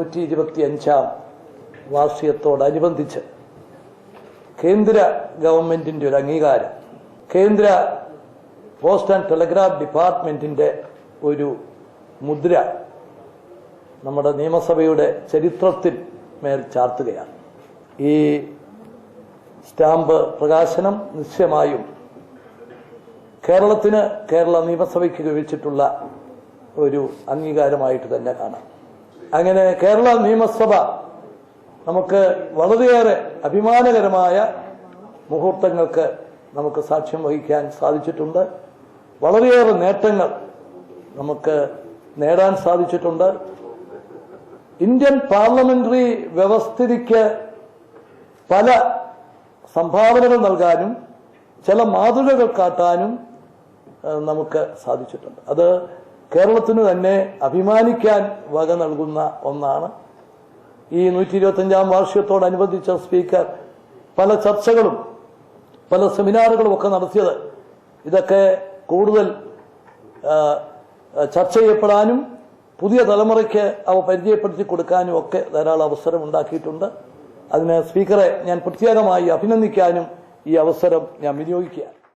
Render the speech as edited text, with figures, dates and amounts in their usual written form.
125ാം വാർഷികത്തോടനുബന്ധിച്ച് കേന്ദ്ര ഗവൺമെന്റിന്റെ ഒരു അംഗീകാരം, കേന്ദ്ര പോസ്റ്റ് ആൻഡ് ടെലിഗ്രാഫ് ഡിപ്പാർട്ട്മെന്റിന്റെ ഒരു മുദ്ര നമ്മുടെ നിയമസഭയുടെ ചരിത്രത്തിൽ മേൽ ചാർത്തുകയാണ്. ഈ സ്റ്റാമ്പ് പ്രകാശനം നിശ്ചയമായും കേരളത്തിന്, കേരള നിയമസഭയ്ക്ക് ലഭിച്ചിട്ടുള്ള ഒരു അംഗീകാരമായിട്ട് തന്നെ കാണാം. അങ്ങനെ കേരള നിയമസഭ നമുക്ക് വളരെയേറെ അഭിമാനകരമായ മുഹൂർത്തങ്ങൾക്ക് നമുക്ക് സാക്ഷ്യം വഹിക്കാൻ സാധിച്ചിട്ടുണ്ട്. വളരെയേറെ നേട്ടങ്ങൾ നമുക്ക് നേടാൻ സാധിച്ചിട്ടുണ്ട്. ഇന്ത്യൻ പാർലമെന്ററി വ്യവസ്ഥിതിക്ക് പല സംഭാവനകൾ നൽകാനും ചില മാതൃകകൾ കാട്ടാനും നമുക്ക് സാധിച്ചിട്ടുണ്ട്. അത് കേരളത്തിന് തന്നെ അഭിമാനിക്കാൻ വക നൽകുന്ന ഒന്നാണ്. ഈ 125ാം വാർഷികത്തോടനുബന്ധിച്ച സ്പീക്കർ പല ചർച്ചകളും പല സെമിനാറുകളും ഒക്കെ നടത്തിയത് ഇതൊക്കെ കൂടുതൽ ചർച്ച ചെയ്യപ്പെടാനും പുതിയ തലമുറയ്ക്ക് അവ പരിചയപ്പെടുത്തി കൊടുക്കാനും ഒക്കെ ധാരാളം അവസരം ഉണ്ടാക്കിയിട്ടുണ്ട്. അതിന് സ്പീക്കറെ ഞാൻ പ്രത്യേകമായി അഭിനന്ദിക്കാനും ഈ അവസരം ഞാൻ വിനിയോഗിക്കുക.